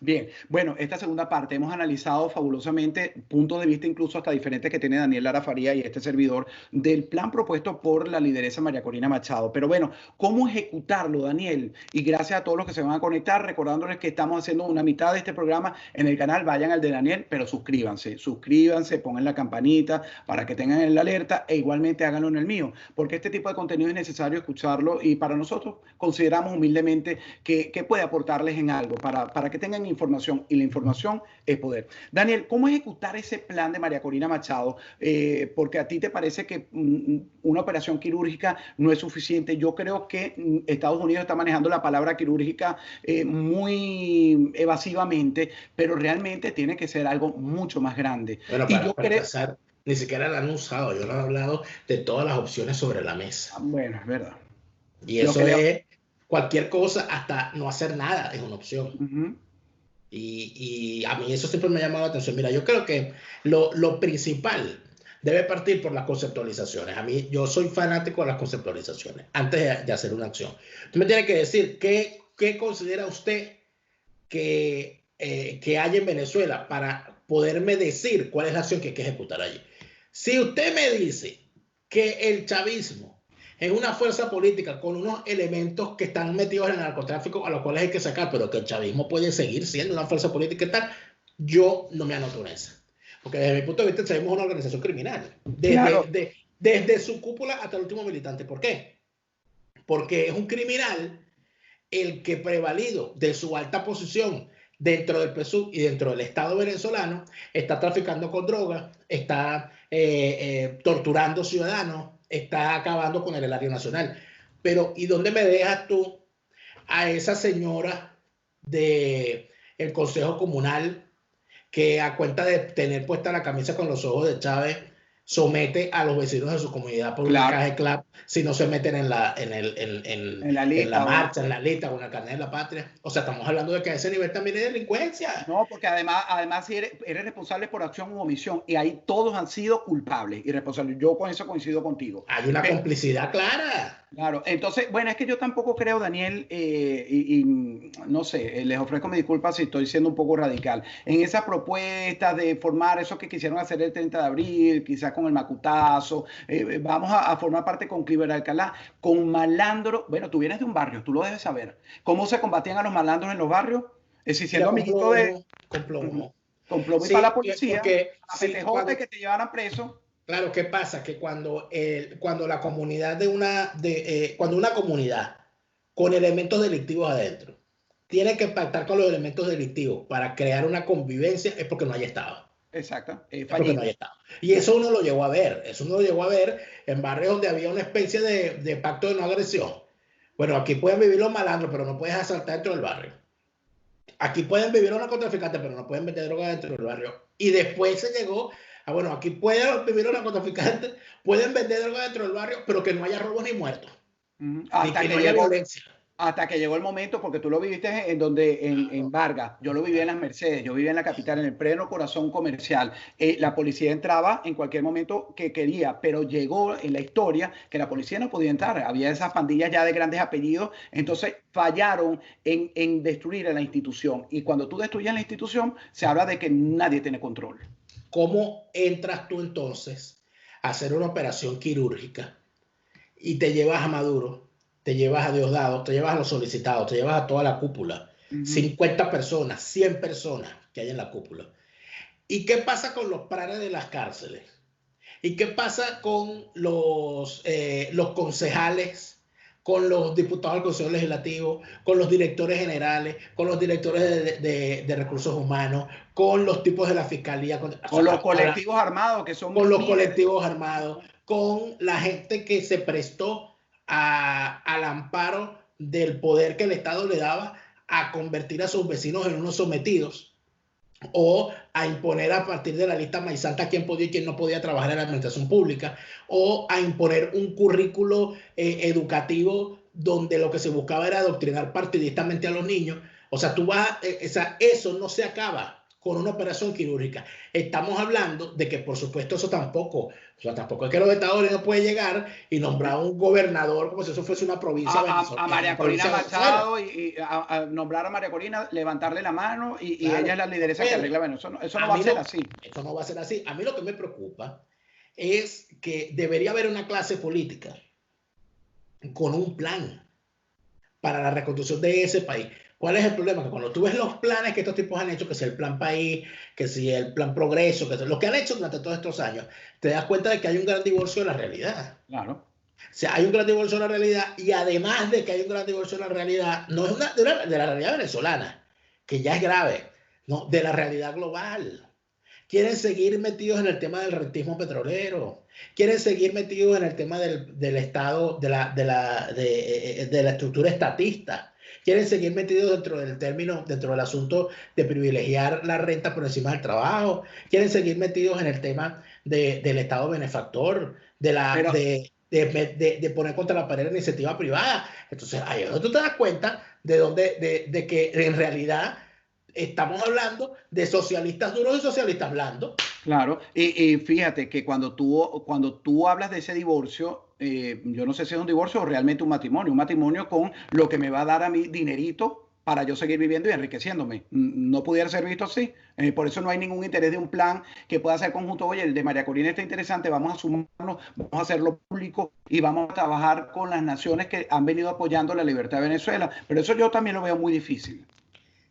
Bien, bueno, esta segunda parte hemos analizado fabulosamente puntos de vista incluso hasta diferentes que tiene Daniel Lara Faría y este servidor del plan propuesto por la lideresa María Corina Machado. Pero bueno, ¿cómo ejecutarlo, Daniel? Y gracias a todos los que se van a conectar, recordándoles que estamos haciendo una mitad de este programa en el canal, vayan al de Daniel, pero suscríbanse, pongan la campanita para que tengan el alerta e igualmente háganlo en el mío, porque este tipo de contenido es necesario escucharlo y para nosotros consideramos humildemente que puede aportarles en algo para que tengan información y la información es poder. Daniel, ¿cómo ejecutar ese plan de María Corina Machado? Porque a ti te parece que una operación quirúrgica no es suficiente. Yo creo que Estados Unidos está manejando la palabra quirúrgica muy evasivamente, pero realmente tiene que ser algo mucho más grande. Bueno, Y yo para creo... empezar, ni siquiera la han usado. Yo no he hablado de todas las opciones sobre la mesa. Bueno, es verdad. Y Lo eso que le... es cualquier cosa, hasta no hacer nada es una opción. Ujú. Y a mí eso siempre me ha llamado la atención. Mira, yo creo que lo principal debe partir por las conceptualizaciones. A mí, yo soy fanático de las conceptualizaciones antes de hacer una acción. Usted me tiene que decir qué considera usted que hay en Venezuela para poderme decir cuál es la acción que hay que ejecutar allí. Si usted me dice que el chavismo es una fuerza política con unos elementos que están metidos en el narcotráfico a los cuales hay que sacar, pero que el chavismo puede seguir siendo una fuerza política y tal, yo no me anoto en esa. Porque desde mi punto de vista el chavismo es una organización criminal. Desde su cúpula hasta el último militante. ¿Por qué? Porque es un criminal el que prevalido de su alta posición dentro del PSUV y dentro del Estado venezolano está traficando con drogas, está torturando ciudadanos, está acabando con el erario nacional. Pero ¿y dónde me dejas tú a esa señora del Consejo Comunal que a cuenta de tener puesta la camisa con los ojos de Chávez somete a los vecinos de su comunidad por una caja de clap si no se meten en la marcha, en la lista o en el carnet de la patria? O sea, estamos hablando de que a ese nivel también hay delincuencia. No, porque además si eres responsable por acción u omisión y ahí todos han sido culpables y responsables. Yo con eso coincido contigo. Hay una complicidad clara. Claro, entonces, bueno, es que yo tampoco creo, Daniel, y no sé, les ofrezco mi disculpa si estoy siendo un poco radical, en esa propuesta de formar eso que quisieron hacer el 30 de abril, quizás con el Macutazo, vamos a formar parte con Cliver Alcalá, con malandro. Bueno, tú vienes de un barrio, tú lo debes saber. ¿Cómo se combatían a los malandros en los barrios? Es decir, siendo amiguito de... Con plomo. Con plomo y para la policía, a sí, PTJ que te llevaran preso. Claro, ¿qué pasa? Que cuando la comunidad cuando una comunidad con elementos delictivos adentro tiene que pactar con los elementos delictivos para crear una convivencia, es porque no hay Estado. Exacto. Es porque no hay Estado. Y eso uno lo llegó a ver. Eso uno lo llegó a ver en barrios donde había una especie de pacto de no agresión. Bueno, aquí pueden vivir los malandros, pero no puedes asaltar dentro del barrio. Aquí pueden vivir los narcotraficantes, pero no pueden vender droga dentro del barrio. Y después se llegó bueno, aquí pueden vivir los narcotraficantes, pueden vender droga dentro del barrio, pero que no haya robos ni muertos. Hasta que no haya violencia. Hasta que llegó el momento, porque tú lo viviste en Vargas, yo lo viví en las Mercedes, yo vivía en la capital, en el pleno corazón comercial. La policía entraba en cualquier momento que quería, pero llegó en la historia que la policía no podía entrar. Había esas pandillas ya de grandes apellidos, entonces fallaron en destruir a la institución. Y cuando tú destruyes la institución, se habla de que nadie tiene control. ¿Cómo entras tú entonces a hacer una operación quirúrgica y te llevas a Maduro, te llevas a Diosdado, te llevas a los solicitados, te llevas a toda la cúpula? 50 personas, 100 personas que hay en la cúpula. ¿Y qué pasa con los planes de las cárceles? ¿Y qué pasa con los concejales, con los diputados del Consejo Legislativo, con los directores generales, con los directores de recursos humanos, con los tipos de la fiscalía, con los colectivos armados que son... Con los colectivos armados, con la gente que se prestó al amparo del poder que el Estado le daba a convertir a sus vecinos en unos sometidos o a imponer a partir de la lista maizanta quién podía y quién no podía trabajar en la administración pública, o a imponer un currículo educativo donde lo que se buscaba era adoctrinar partidistamente a los niños? O sea, eso no se acaba con una operación quirúrgica. Estamos hablando de que, por supuesto, eso tampoco, o sea, tampoco es que los Estados Unidos pueden llegar y nombrar un gobernador como si eso fuese una provincia, A María Corina de Venezuela. Machado a nombrar a María Corina, levantarle la mano y ella Claro, es la no lideresa que puede. arregla Venezuela. Eso no A va a mí ser lo, así. Eso no va a ser así. A mí lo que me preocupa es que debería haber una clase política con un plan para la reconstrucción de ese país. ¿Cuál es el problema? Que cuando tú ves los planes que estos tipos han hecho, que si el plan país, que si el plan progreso, que si lo que han hecho durante todos estos años, te das cuenta de que hay un gran divorcio de la realidad. Claro. O sea, hay un gran divorcio de la realidad y además de que hay un gran divorcio de la realidad, no es de la realidad venezolana, que ya es grave, no, de la realidad global. Quieren seguir metidos en el tema del rentismo petrolero, quieren seguir metidos en el tema del Estado, de la estructura estatista, quieren seguir metidos dentro del término, dentro del asunto de privilegiar la renta por encima del trabajo, quieren seguir metidos en el tema del Estado benefactor, Pero, de poner contra la pared la iniciativa privada. Entonces, ahí es donde tú te das cuenta de que en realidad estamos hablando de socialistas duros y socialistas blandos. claro, y fíjate que cuando tú hablas de ese divorcio, yo no sé si es un divorcio o realmente un matrimonio con lo que me va a dar a mí dinerito para yo seguir viviendo y enriqueciéndome. No pudiera ser visto así. Por eso no hay ningún interés de un plan que pueda ser conjunto. Oye, el de María Corina está interesante, vamos a sumarnos, vamos a hacerlo público y vamos a trabajar con las naciones que han venido apoyando la libertad de Venezuela. Pero eso yo también lo veo muy difícil.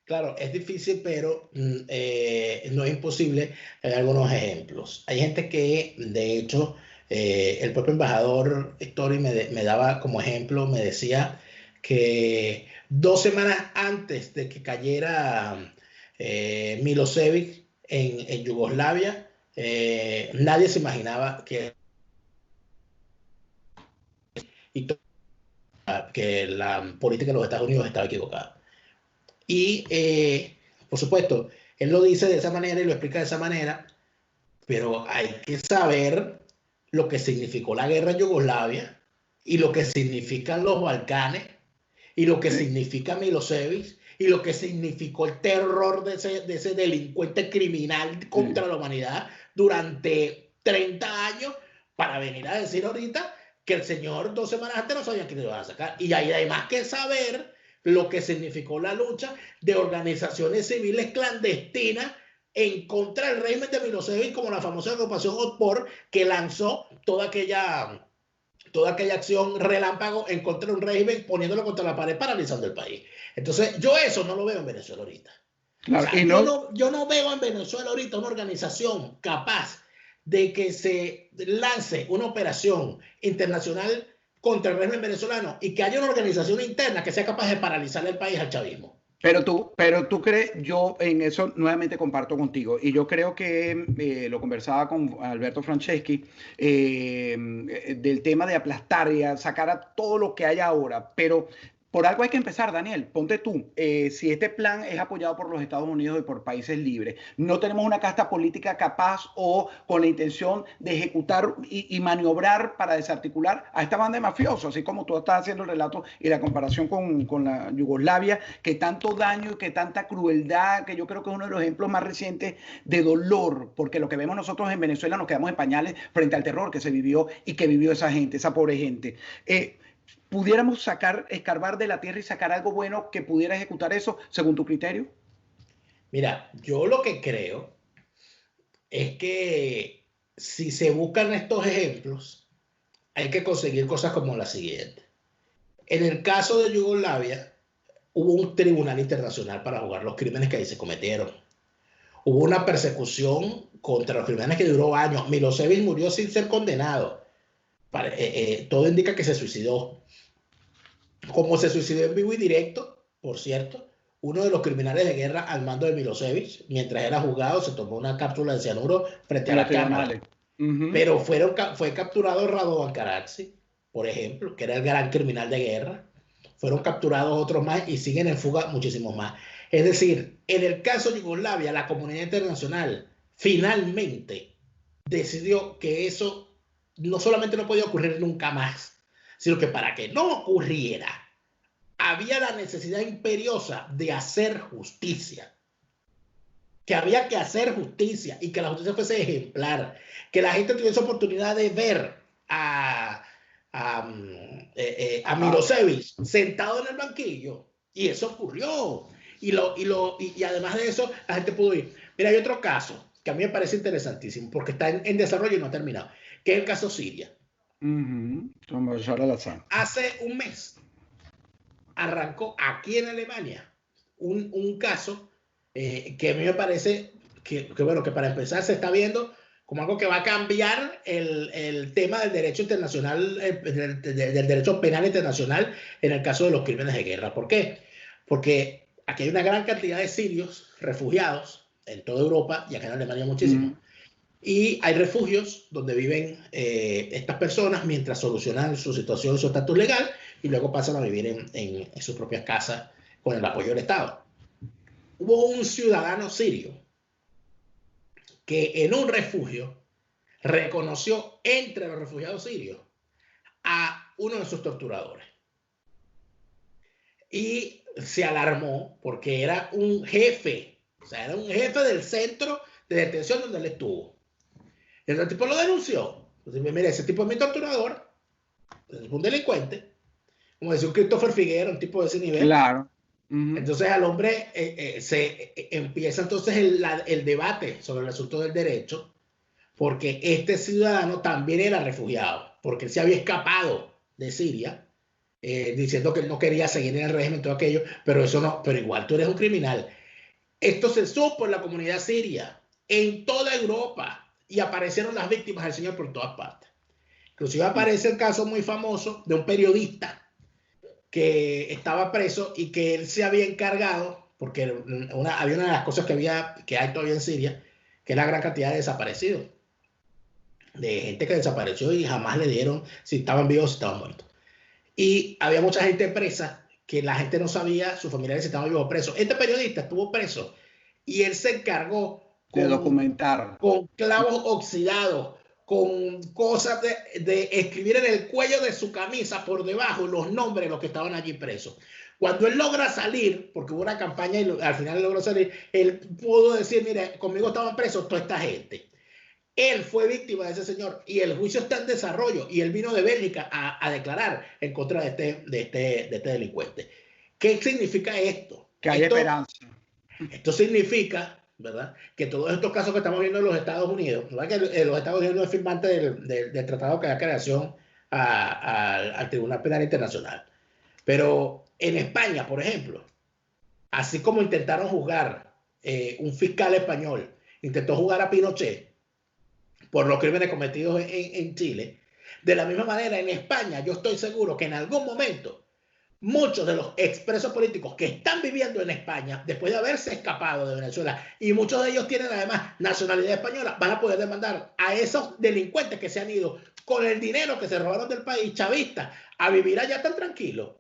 Claro, es difícil, pero no es imposible. Hay algunos ejemplos. Hay gente que, de hecho, el propio embajador Story me daba como ejemplo, me decía que 2 semanas antes de que cayera Milosevic en Yugoslavia, nadie se imaginaba y que la política de los Estados Unidos estaba equivocada. Y, por supuesto, él lo dice de esa manera y lo explica de esa manera, pero hay que saber lo que significó la guerra en Yugoslavia y lo que significan los Balcanes y lo que Sí. significa Milosevic y lo que significó el terror de ese delincuente criminal contra la humanidad durante 30 años para venir a decir ahorita que el señor 2 semanas antes no sabía que le iban a sacar. Y ahí hay más que saber lo que significó la lucha de organizaciones civiles clandestinas en contra del régimen de Milosevic, como la famosa agrupación Otpor, que lanzó toda aquella acción relámpago en contra de un régimen, poniéndolo contra la pared, paralizando el país. Entonces, yo eso no lo veo en Venezuela ahorita. O Claro, sea, y no, yo no veo en Venezuela ahorita una organización capaz de que se lance una operación internacional contra el régimen venezolano y que haya una organización interna que sea capaz de paralizar el país al chavismo. pero tú crees, yo en eso nuevamente comparto contigo, y yo creo que lo conversaba con Alberto Franceschi del tema de aplastar y a sacar a todo lo que hay ahora, pero por algo hay que empezar, Daniel. Ponte tú, si este plan es apoyado por los Estados Unidos y por países libres, no tenemos una casta política capaz o con la intención de ejecutar y maniobrar para desarticular a esta banda de mafiosos, así como tú estás haciendo el relato y la comparación con la Yugoslavia, que tanto daño y que tanta crueldad, que yo creo que es uno de los ejemplos más recientes de dolor, porque lo que vemos nosotros en Venezuela nos quedamos en pañales frente al terror que se vivió y que vivió esa gente, esa pobre gente. ¿Pudiéramos escarbar de la tierra y sacar algo bueno que pudiera ejecutar eso, según tu criterio? Mira, yo lo que creo es que si se buscan estos ejemplos, hay que conseguir cosas como la siguiente. En el caso de Yugoslavia, hubo un tribunal internacional para juzgar los crímenes que ahí se cometieron. Hubo una persecución contra los crímenes que duró años. Milosevic murió sin ser condenado. Todo indica que se suicidó. Como se suicidó en vivo y directo, por cierto, uno de los criminales de guerra al mando de Milosevic, mientras era juzgado, se tomó una cápsula de cianuro frente En a los la cámara. tribunales. Ujú. Pero fue capturado Radovan Karadzic, por ejemplo, que era el gran criminal de guerra. Fueron capturados otros más y siguen en fuga muchísimos más. Es decir, en el caso de Yugoslavia, la comunidad internacional finalmente decidió que eso no solamente no podía ocurrir nunca más, sino que para que no ocurriera, había la necesidad imperiosa de hacer justicia. que había que hacer justicia y que la justicia fuese ejemplar, que la gente tuviese oportunidad de ver a Milosevic sentado en el banquillo, y eso ocurrió. Y además de eso, la gente pudo ir. Mira, hay otro caso que a mí me parece interesantísimo, porque está en desarrollo y no ha terminado, que es el caso Siria. Hace un mes arrancó aquí en Alemania un caso que a mí me parece bueno, que para empezar se está viendo como algo que va a cambiar el tema del derecho internacional, del derecho penal internacional en el caso de los crímenes de guerra. ¿Por qué? Porque aquí hay una gran cantidad de sirios refugiados en toda Europa y acá en Alemania muchísimo. Y hay refugios donde viven estas personas mientras solucionan su situación, su estatus legal, y luego pasan a vivir en sus propias casas con el apoyo del Estado. Hubo un ciudadano sirio que en un refugio reconoció entre los refugiados sirios a uno de sus torturadores. Y se alarmó porque era un jefe, o sea, era un jefe del centro de detención donde él estuvo. Y el tipo lo denunció. Entonces, mire, ese tipo es mi torturador, es un delincuente, como decía un Christopher Figuera, un tipo de ese nivel. Claro. Entonces al hombre se empieza entonces el debate sobre el asunto del derecho, porque este ciudadano también era refugiado, porque él se había escapado de Siria, diciendo que él no quería seguir en el régimen, todo aquello, pero eso no, pero igual tú eres un criminal. Esto se supo en la comunidad siria, en toda Europa, y aparecieron las víctimas del Señor por todas partes. Inclusive aparece el caso muy famoso de un periodista que estaba preso y que él se había encargado, porque había una de las cosas que hay todavía en Siria, que es la gran cantidad de desaparecidos, de gente que desapareció y jamás le dieron si estaban vivos o si estaban muertos. Y había mucha gente presa que la gente no sabía, sus familiares estaban vivos o presos. Este periodista estuvo preso y él se encargó de documentar, con clavos oxidados, con cosas de escribir en el cuello de su camisa por debajo los nombres de los que estaban allí presos. Cuando él logra salir, porque hubo una campaña y al final logró salir, él pudo decir, mire, conmigo estaban presos toda esta gente. Él fue víctima de ese señor y el juicio está en desarrollo y él vino de Bélgica a declarar en contra de este delincuente. ¿Qué significa esto? Que hay esperanza. Esto significa, ¿verdad?, que todos estos casos que estamos viendo en los Estados Unidos, ¿verdad?, que los Estados Unidos no es firmante del tratado que da creación al Tribunal Penal Internacional. Pero en España, por ejemplo, así como intentaron juzgar, un fiscal español intentó juzgar a Pinochet por los crímenes cometidos en Chile, de la misma manera en España yo estoy seguro que en algún momento muchos de los expresos políticos que están viviendo en España después de haberse escapado de Venezuela, y muchos de ellos tienen además nacionalidad española, van a poder demandar a esos delincuentes que se han ido con el dinero que se robaron del país chavista a vivir allá tan tranquilo,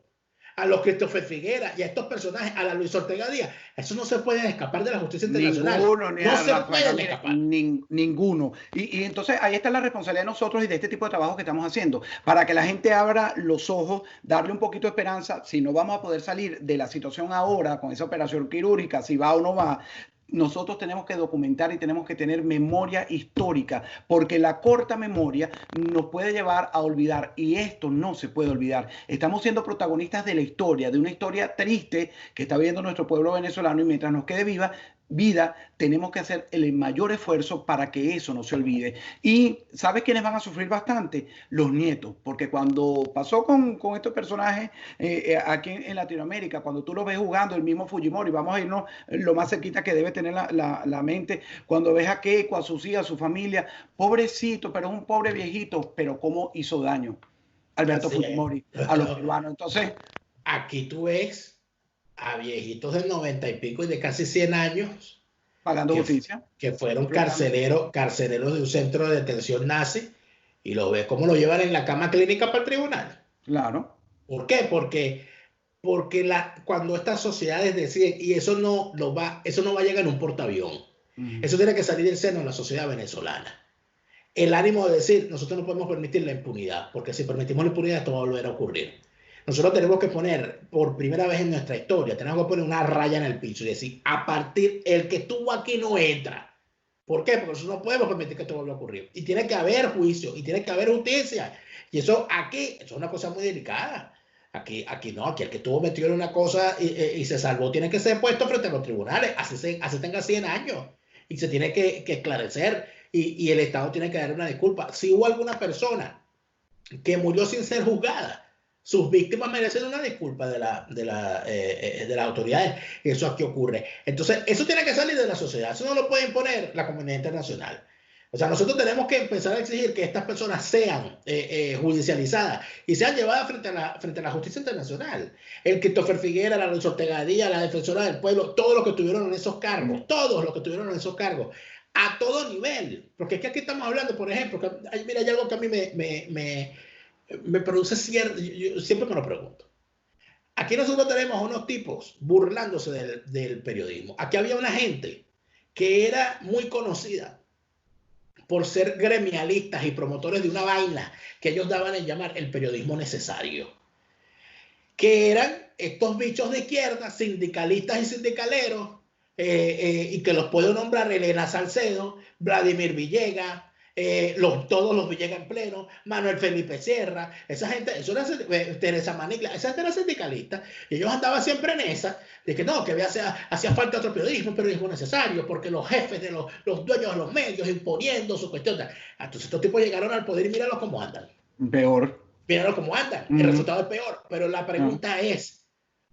a los Christopher Figuera y a estos personajes, a la Luis Ortega Díaz. Eso no se puede escapar de la justicia internacional. No se puede escapar. Ninguno. Y entonces ahí está la responsabilidad de nosotros y de este tipo de trabajo que estamos haciendo, para que la gente abra los ojos, darle un poquito de esperanza. Si no vamos a poder salir de la situación ahora con esa operación quirúrgica, si va o no va, nosotros tenemos que documentar y tenemos que tener memoria histórica, porque la corta memoria nos puede llevar a olvidar, y esto no se puede olvidar. Estamos siendo protagonistas de la historia, de una historia triste que está viviendo nuestro pueblo venezolano, y mientras nos quede vida, tenemos que hacer el mayor esfuerzo para que eso no se olvide. Y ¿sabes quiénes van a sufrir bastante? Los nietos, porque cuando pasó con estos personajes aquí en Latinoamérica, cuando tú los ves jugando, el mismo Fujimori, vamos a irnos lo más cerquita que debe tener la mente, cuando ves a Keiko, a sus hijas, a su familia, pobrecito, pero es un pobre viejito, pero cómo hizo daño Alberto Fujimori a los peruanos. Entonces, aquí tú ves a viejitos de 90 y pico y de casi 100 años pagando justicia, que fueron carceleros de un centro de detención nazi, y lo ves cómo lo llevan en la cama clínica para el tribunal. Claro. ¿Por qué? Porque cuando estas sociedades deciden, y eso no va a llegar en un portaavión, eso tiene que salir del seno de la sociedad venezolana. El ánimo de decir, nosotros no podemos permitir la impunidad, porque si permitimos la impunidad esto va a volver a ocurrir. nosotros tenemos que poner, por primera vez en nuestra historia, tenemos que poner una raya en el piso y decir, a partir, el que estuvo aquí no entra. ¿Por qué? Porque nosotros no podemos permitir que esto vuelva a ocurrir. Y tiene que haber juicio, y tiene que haber justicia. Y eso aquí, eso es una cosa muy delicada. Aquí no, aquí el que estuvo metido en una cosa y se salvó tiene que ser puesto frente a los tribunales, así tenga 100 años. Y se tiene que esclarecer y el Estado tiene que dar una disculpa. Si hubo alguna persona que murió sin ser juzgada, sus víctimas merecen una disculpa de las autoridades. Eso aquí ocurre. Entonces, eso tiene que salir de la sociedad. Eso no lo puede imponer la comunidad internacional. O sea, nosotros tenemos que empezar a exigir que estas personas sean judicializadas y sean llevadas frente a la justicia internacional. El Christopher Figuera, la Luis Ortega Díaz, la defensora del pueblo, todos los que estuvieron en esos cargos, todos los que estuvieron en esos cargos, a todo nivel. Porque es que aquí estamos hablando, por ejemplo, mira, hay algo que a mí me produce yo siempre me lo pregunto. Aquí nosotros tenemos unos tipos burlándose del periodismo. Aquí había una gente que era muy conocida por ser gremialistas y promotores de una vaina que ellos daban en llamar el periodismo necesario, que eran estos bichos de izquierda, sindicalistas y sindicaleros, y que los puedo nombrar: Elena Salcedo, Vladimir Villegas, todos los Villegas en pleno, Manuel Felipe Sierra, esa gente, eso era Teresa Maniglia, esa gente era sindicalista, y ellos andaban siempre en esa, de que no, que hacía falta otro periodismo necesario, porque los jefes de los dueños de los medios imponiendo su cuestión. Entonces estos tipos llegaron al poder y míralos cómo andan. Peor. Míralos cómo andan, el resultado es peor, pero la pregunta es,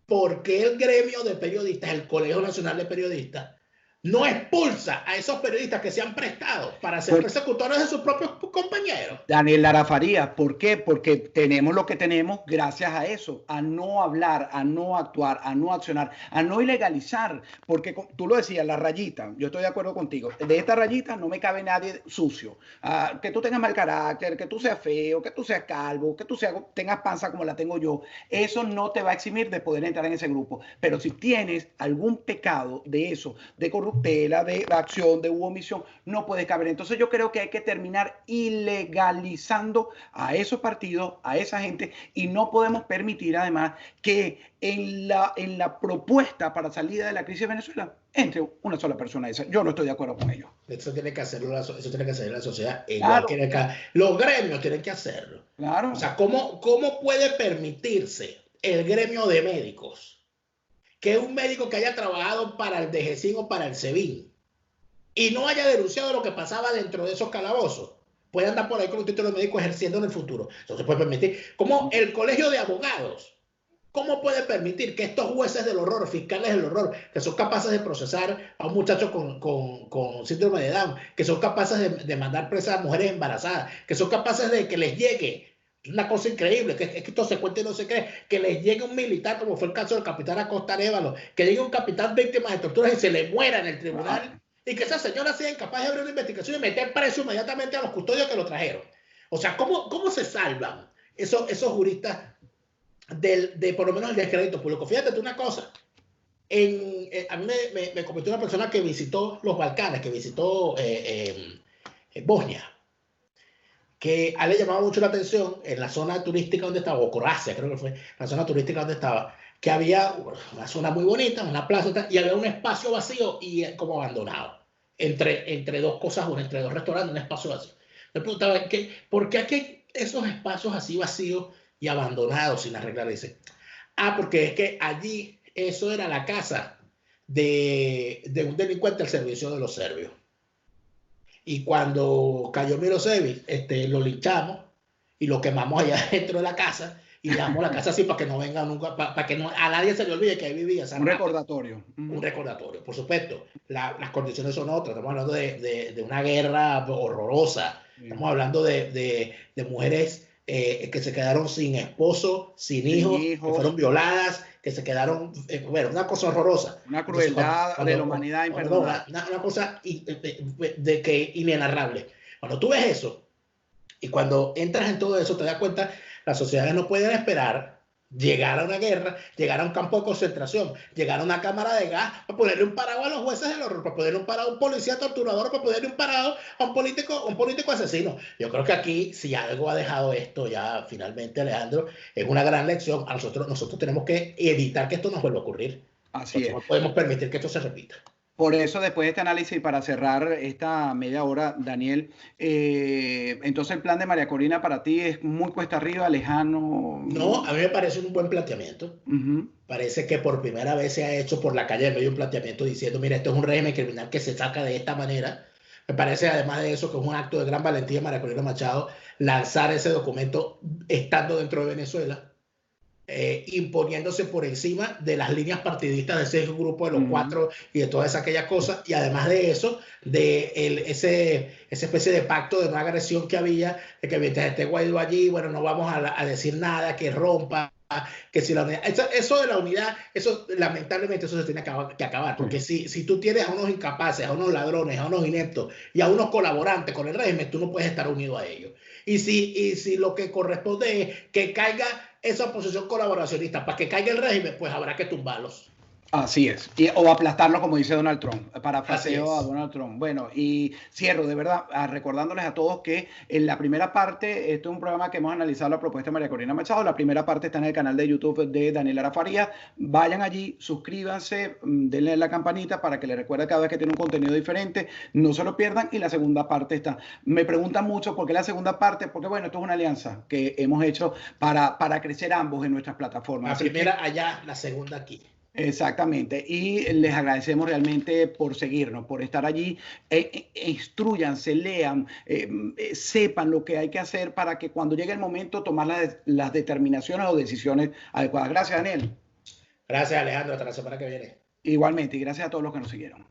¿por qué el gremio de periodistas, el Colegio Nacional de Periodistas, no expulsa a esos periodistas que se han prestado para ser persecutores de sus propios compañeros? Daniel Lara Farías, ¿por qué? Porque tenemos lo que tenemos gracias a eso, a no hablar, a no actuar, a no accionar, a no ilegalizar, porque tú lo decías, la rayita, yo estoy de acuerdo contigo, de esta rayita no me cabe nadie sucio, que tú tengas mal carácter, que tú seas feo, que tú seas calvo, que tú tengas panza como la tengo yo, eso no te va a eximir de poder entrar en ese grupo, pero si tienes algún pecado de eso, de corruptela, de acción, de omisión, no puede caber. Entonces yo creo que hay que terminar ilegalizando a esos partidos, a esa gente, y no podemos permitir además que en la propuesta para salida de la crisis de Venezuela entre una sola persona. Yo no estoy de acuerdo con ello. Eso tiene que hacerlo la sociedad. Igual claro. Los gremios tienen que hacerlo. Claro. O sea, ¿cómo puede permitirse el gremio de médicos que un médico que haya trabajado para el DGCIN o para el SEBIN y no haya denunciado lo que pasaba dentro de esos calabozos puede andar por ahí con un título de médico ejerciendo en el futuro? Eso se puede permitir. ¿Cómo el colegio de abogados, cómo puede permitir que estos jueces del horror, fiscales del horror, que son capaces de procesar a un muchacho con síndrome de Down, que son capaces de mandar presas a mujeres embarazadas, que son capaces de que les llegue una cosa increíble, que es que esto se cuenta y no se cree, que les llegue un militar, como fue el caso del capitán Acosta Arévalo, que llegue un capitán víctima de torturas y se le muera en el tribunal, y que esa señora sea incapaz de abrir una investigación y meter preso inmediatamente a los custodios que lo trajeron? O sea, ¿cómo se salvan esos juristas de por lo menos el descrédito público? Fíjate tú una cosa, a mí me comentó una persona que visitó los Balcanes, que visitó Bosnia, que a él le llamaba mucho la atención en la zona turística donde estaba, o Croacia creo que fue, la zona turística donde estaba, que había una zona muy bonita, una plaza, y había un espacio vacío y como abandonado, entre dos cosas, entre dos restaurantes, un espacio vacío. Me preguntaba, ¿por qué aquí hay esos espacios así vacíos y abandonados sin arreglar? Dice, porque es que allí eso era la casa de un delincuente al servicio de los serbios. Y cuando cayó Milosevic, lo linchamos y lo quemamos allá dentro de la casa y dejamos la casa así para que no venga nunca, para que a nadie se le olvide que ahí vivía. Un recordatorio. Un recordatorio, por supuesto. Las condiciones son otras. Estamos hablando de una guerra horrorosa. Estamos hablando de mujeres que se quedaron sin esposo, sin hijos, que fueron violadas, que se quedaron, bueno, una cosa horrorosa. Una crueldad de la humanidad imperdonable. Una cosa que inenarrable. Cuando tú ves eso, y cuando entras en todo eso, te das cuenta, las sociedades no pueden esperar llegar a una guerra, llegar a un campo de concentración, llegar a una cámara de gas, para ponerle un parado a los jueces del horror, para ponerle un parado a un policía torturador, para ponerle un parado a un político asesino. Yo creo que aquí, si algo ha dejado esto ya finalmente, Alejandro, es una gran lección. Nosotros tenemos que evitar que esto nos vuelva a ocurrir. Así Nosotros es. no podemos permitir que esto se repita. Por eso, después de este análisis, para cerrar esta media hora, Daniel, entonces el plan de María Corina para ti es muy cuesta arriba, lejano. No, a mí me parece un buen planteamiento. Parece que por primera vez se ha hecho por la calle en medio un planteamiento diciendo, mira, esto es un régimen criminal que se saca de esta manera. Me parece, además de eso, que es un acto de gran valentía de María Corina Machado lanzar ese documento estando dentro de Venezuela, imponiéndose por encima de las líneas partidistas de ese grupo de los cuatro y de todas aquellas cosas. Y además de eso, de esa especie de pacto de no agresión que había, de que mientras esté Guaidó allí, bueno, no vamos a decir nada, que rompa. Que si la unidad, eso de la unidad, eso lamentablemente eso se tiene que acabar, porque si tú tienes a unos incapaces, a unos ladrones, a unos ineptos y a unos colaborantes con el régimen, tú no puedes estar unido a ellos. Y si lo que corresponde es que caiga esa posición colaboracionista para que caiga el régimen, pues habrá que tumbarlos. Así es, o aplastarlo como dice Donald Trump, parafraseo a Donald Trump. Bueno, y cierro de verdad recordándoles a todos que en la primera parte, esto es un programa que hemos analizado la propuesta de María Corina Machado, la primera parte está en el canal de YouTube de Daniel Lara Farías, vayan allí, suscríbanse, denle la campanita para que les recuerde cada vez que tiene un contenido diferente, no se lo pierdan, y la segunda parte está. Me preguntan mucho por qué la segunda parte, porque bueno, esto es una alianza que hemos hecho para crecer ambos en nuestras plataformas. La primera allá, la segunda aquí. Exactamente, y les agradecemos realmente por seguirnos, por estar allí, instruyanse, lean, sepan lo que hay que hacer para que cuando llegue el momento tomar las determinaciones o decisiones adecuadas. Gracias, Daniel. Gracias, Alejandro, hasta la semana que viene. Igualmente, y gracias a todos los que nos siguieron.